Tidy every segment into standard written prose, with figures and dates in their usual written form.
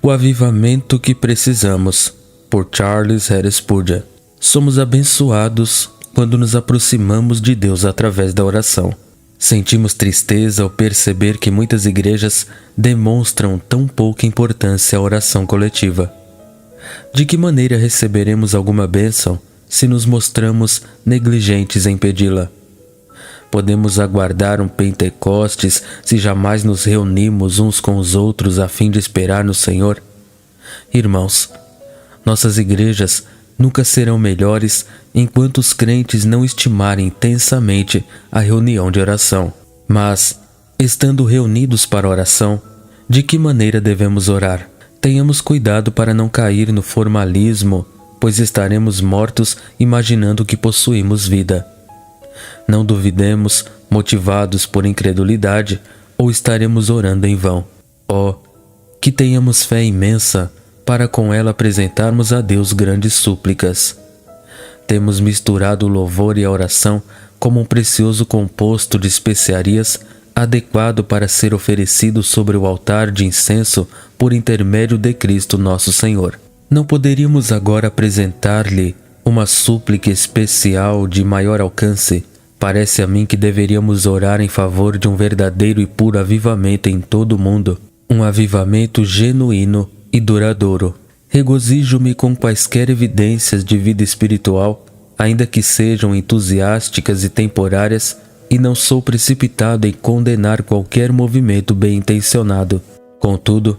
O avivamento que precisamos, por Charles Haddon Spurgeon. Somos abençoados quando nos aproximamos de Deus através da oração. Sentimos tristeza ao perceber que muitas igrejas demonstram tão pouca importância à oração coletiva. De que maneira receberemos alguma bênção se nos mostramos negligentes em pedi-la? Podemos aguardar um Pentecostes se jamais nos reunimos uns com os outros a fim de esperar no Senhor? Irmãos, nossas igrejas nunca serão melhores enquanto os crentes não estimarem intensamente a reunião de oração. Mas, estando reunidos para oração, de que maneira devemos orar? Tenhamos cuidado para não cair no formalismo, pois estaremos mortos imaginando que possuímos vida. Não duvidemos, motivados por incredulidade, ou estaremos orando em vão. Que tenhamos fé imensa para com ela apresentarmos a Deus grandes súplicas. Temos misturado o louvor e a oração como um precioso composto de especiarias adequado para ser oferecido sobre o altar de incenso por intermédio de Cristo nosso Senhor. Não poderíamos agora apresentar-lhe uma súplica especial de maior alcance? Parece a mim que deveríamos orar em favor de um verdadeiro e puro avivamento em todo o mundo, um avivamento genuíno e duradouro. Regozijo-me com quaisquer evidências de vida espiritual, ainda que sejam entusiásticas e temporárias, e não sou precipitado em condenar qualquer movimento bem-intencionado. Contudo,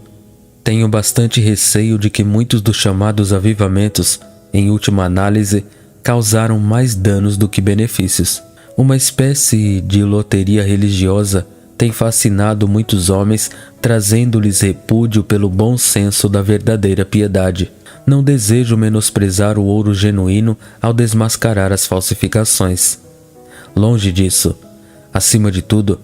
tenho bastante receio de que muitos dos chamados avivamentos, em última análise, causaram mais danos do que benefícios. Uma espécie de loteria religiosa tem fascinado muitos homens, trazendo-lhes repúdio pelo bom senso da verdadeira piedade. Não desejo menosprezar o ouro genuíno ao desmascarar as falsificações. Longe disso. Acima de tudo,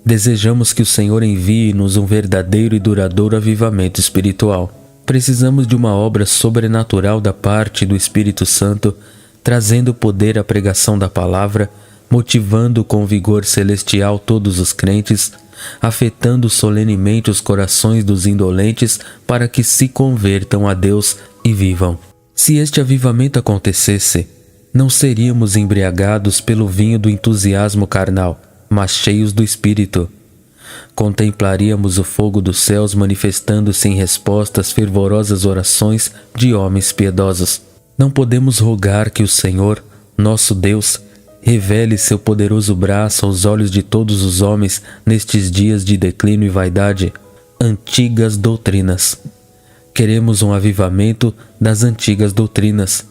desejamos que o Senhor envie-nos um verdadeiro e duradouro avivamento espiritual. Precisamos de uma obra sobrenatural da parte do Espírito Santo, trazendo poder à pregação da palavra, motivando com vigor celestial todos os crentes, afetando solenemente os corações dos indolentes para que se convertam a Deus e vivam. Se este avivamento acontecesse, não seríamos embriagados pelo vinho do entusiasmo carnal, mas cheios do Espírito. Contemplaríamos o fogo dos céus manifestando-se em resposta às fervorosas orações de homens piedosos. Não podemos rogar que o Senhor, nosso Deus, revele seu poderoso braço aos olhos de todos os homens nestes dias de declínio e vaidade. Antigas doutrinas. Queremos um avivamento das antigas doutrinas.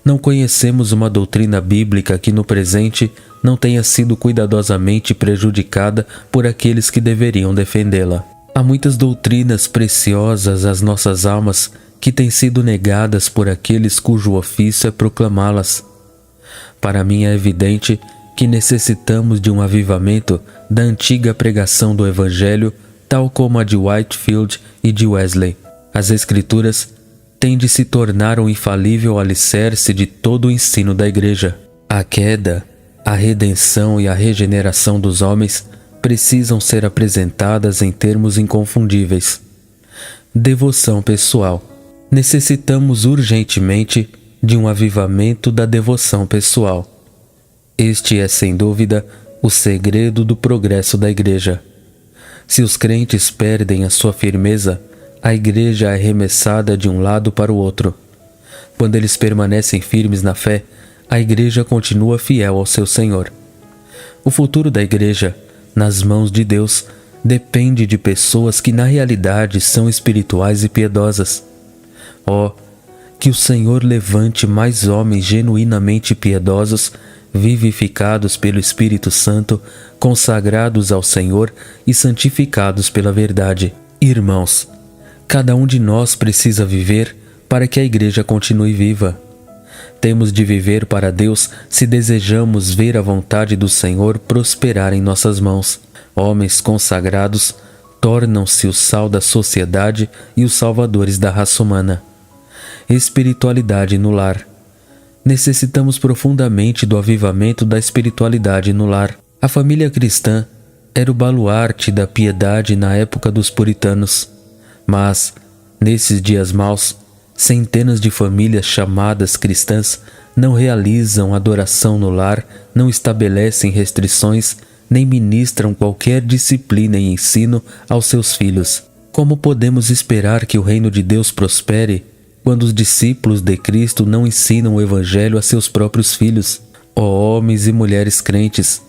Não conhecemos uma doutrina bíblica que no presente não tenha sido cuidadosamente prejudicada por aqueles que deveriam defendê-la. Há muitas doutrinas preciosas às nossas almas que têm sido negadas por aqueles cujo ofício é proclamá-las. Para mim é evidente que necessitamos de um avivamento da antiga pregação do Evangelho, tal como a de Whitefield e de Wesley. As Escrituras têm de se tornar um infalível alicerce de todo o ensino da Igreja. A queda, a redenção e a regeneração dos homens precisam ser apresentadas em termos inconfundíveis. Devoção pessoal. Necessitamos urgentemente de um avivamento da devoção pessoal. Este é, sem dúvida, o segredo do progresso da Igreja. Se os crentes perdem a sua firmeza, a Igreja é arremessada de um lado para o outro. Quando eles permanecem firmes na fé, a Igreja continua fiel ao seu Senhor. O futuro da Igreja, nas mãos de Deus, depende de pessoas que na realidade são espirituais e piedosas. Que o Senhor levante mais homens genuinamente piedosos, vivificados pelo Espírito Santo, consagrados ao Senhor e santificados pela verdade. Irmãos, cada um de nós precisa viver para que a Igreja continue viva. Temos de viver para Deus se desejamos ver a vontade do Senhor prosperar em nossas mãos. Homens consagrados tornam-se o sal da sociedade e os salvadores da raça humana. Espiritualidade no lar. Necessitamos profundamente do avivamento da espiritualidade no lar. A família cristã era o baluarte da piedade na época dos puritanos, mas Nesses dias maus, centenas de famílias chamadas cristãs não realizam adoração no lar, não estabelecem restrições, nem ministram qualquer disciplina e ensino aos seus filhos. Como podemos esperar que o reino de Deus prospere quando os discípulos de Cristo não ensinam o Evangelho a seus próprios filhos? Ó homens e mulheres crentes,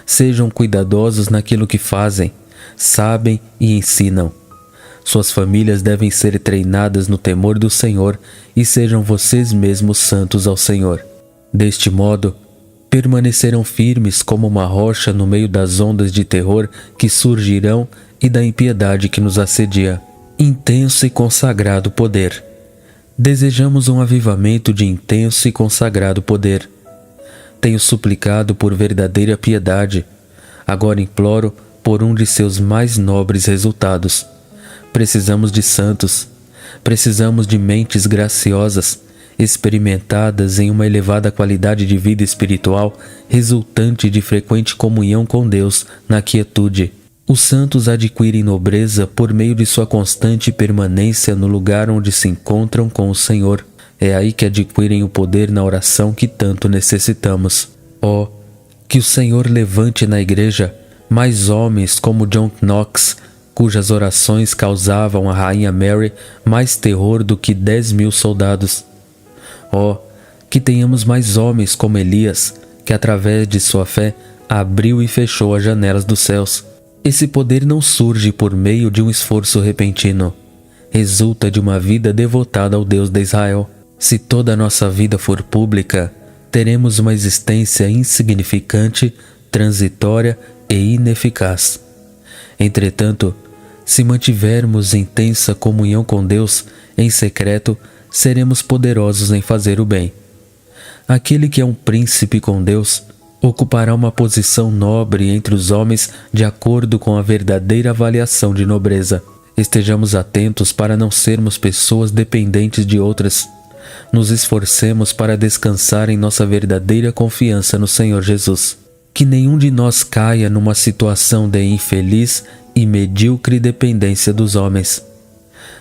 sejam cuidadosos naquilo que fazem, sabem e ensinam. Suas famílias devem ser treinadas no temor do Senhor e sejam vocês mesmos santos ao Senhor. Deste modo, permanecerão firmes como uma rocha no meio das ondas de terror que surgirão e da impiedade que nos assedia. Intenso e consagrado poder. Desejamos um avivamento de intenso e consagrado poder. Tenho suplicado por verdadeira piedade. Agora imploro por um de seus mais nobres resultados. Precisamos de santos. Precisamos de mentes graciosas, experimentadas em uma elevada qualidade de vida espiritual, resultante de frequente comunhão com Deus na quietude. Os santos adquirem nobreza por meio de sua constante permanência no lugar onde se encontram com o Senhor. É aí que adquirem o poder na oração que tanto necessitamos. Oh, que o Senhor levante na igreja mais homens como John Knox, cujas orações causavam à Rainha Mary mais terror do que 10.000 soldados. Oh, que tenhamos mais homens como Elias, que através de sua fé abriu e fechou as janelas dos céus. Esse poder não surge por meio de um esforço repentino. Resulta de uma vida devotada ao Deus de Israel. Se toda a nossa vida for pública, teremos uma existência insignificante, transitória e ineficaz. Entretanto, se mantivermos intensa comunhão com Deus em secreto, seremos poderosos em fazer o bem. Aquele que é um príncipe com Deus ocupará uma posição nobre entre os homens de acordo com a verdadeira avaliação de nobreza. Estejamos atentos para não sermos pessoas dependentes de outras. Nos esforcemos para descansar em nossa verdadeira confiança no Senhor Jesus. Que nenhum de nós caia numa situação de infeliz e medíocre dependência dos homens.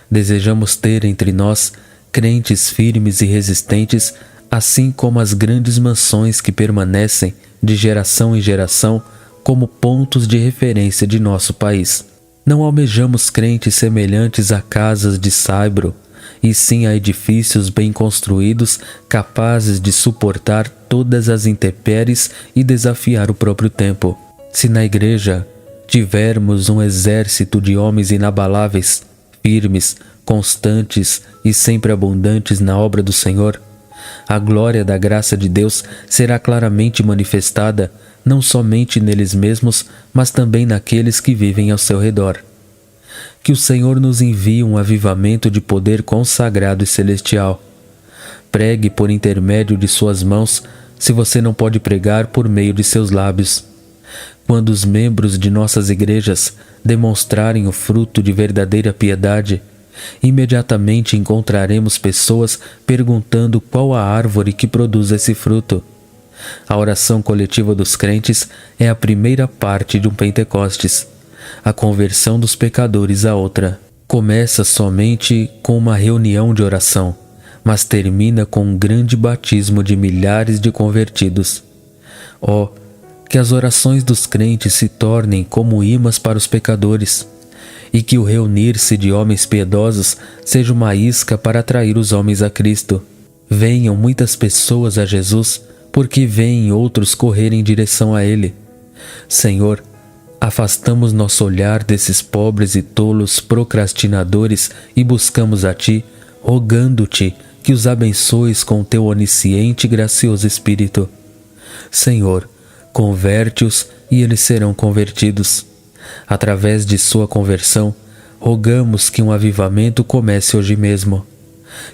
Desejamos ter entre nós crentes firmes e resistentes, assim como as grandes mansões que permanecem de geração em geração como pontos de referência de nosso país. Não almejamos crentes semelhantes a casas de saibro, e sim a edifícios bem construídos, capazes de suportar todas as intempéries e desafiar o próprio tempo. Se na igreja tivermos um exército de homens inabaláveis, firmes, constantes e sempre abundantes na obra do Senhor, a glória da graça de Deus será claramente manifestada não somente neles mesmos, mas também naqueles que vivem ao seu redor. Que o Senhor nos envie um avivamento de poder consagrado e celestial. Pregue por intermédio de suas mãos, se você não pode pregar por meio de seus lábios. Quando os membros de nossas igrejas demonstrarem o fruto de verdadeira piedade, imediatamente encontraremos pessoas perguntando qual a árvore que produz esse fruto. A oração coletiva dos crentes é a primeira parte de um Pentecostes. A conversão dos pecadores a outra. Começa somente com uma reunião de oração, mas termina com um grande batismo de milhares de convertidos. Oh, que as orações dos crentes se tornem como imãs para os pecadores, e que o reunir-se de homens piedosos seja uma isca para atrair os homens a Cristo. Venham muitas pessoas a Jesus, porque veem outros correr em direção a Ele. Senhor, afastamos nosso olhar desses pobres e tolos procrastinadores e buscamos a Ti, rogando-Te que os abençoes com o Teu onisciente e gracioso Espírito. Senhor, converte-os e eles serão convertidos. Através de sua conversão, rogamos que um avivamento comece hoje mesmo.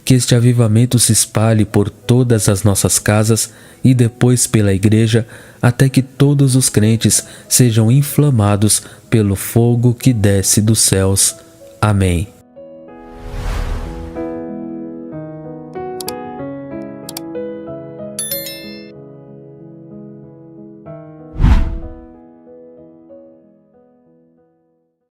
Que este avivamento se espalhe por todas as nossas casas e depois pela igreja, até que todos os crentes sejam inflamados pelo fogo que desce dos céus. Amém.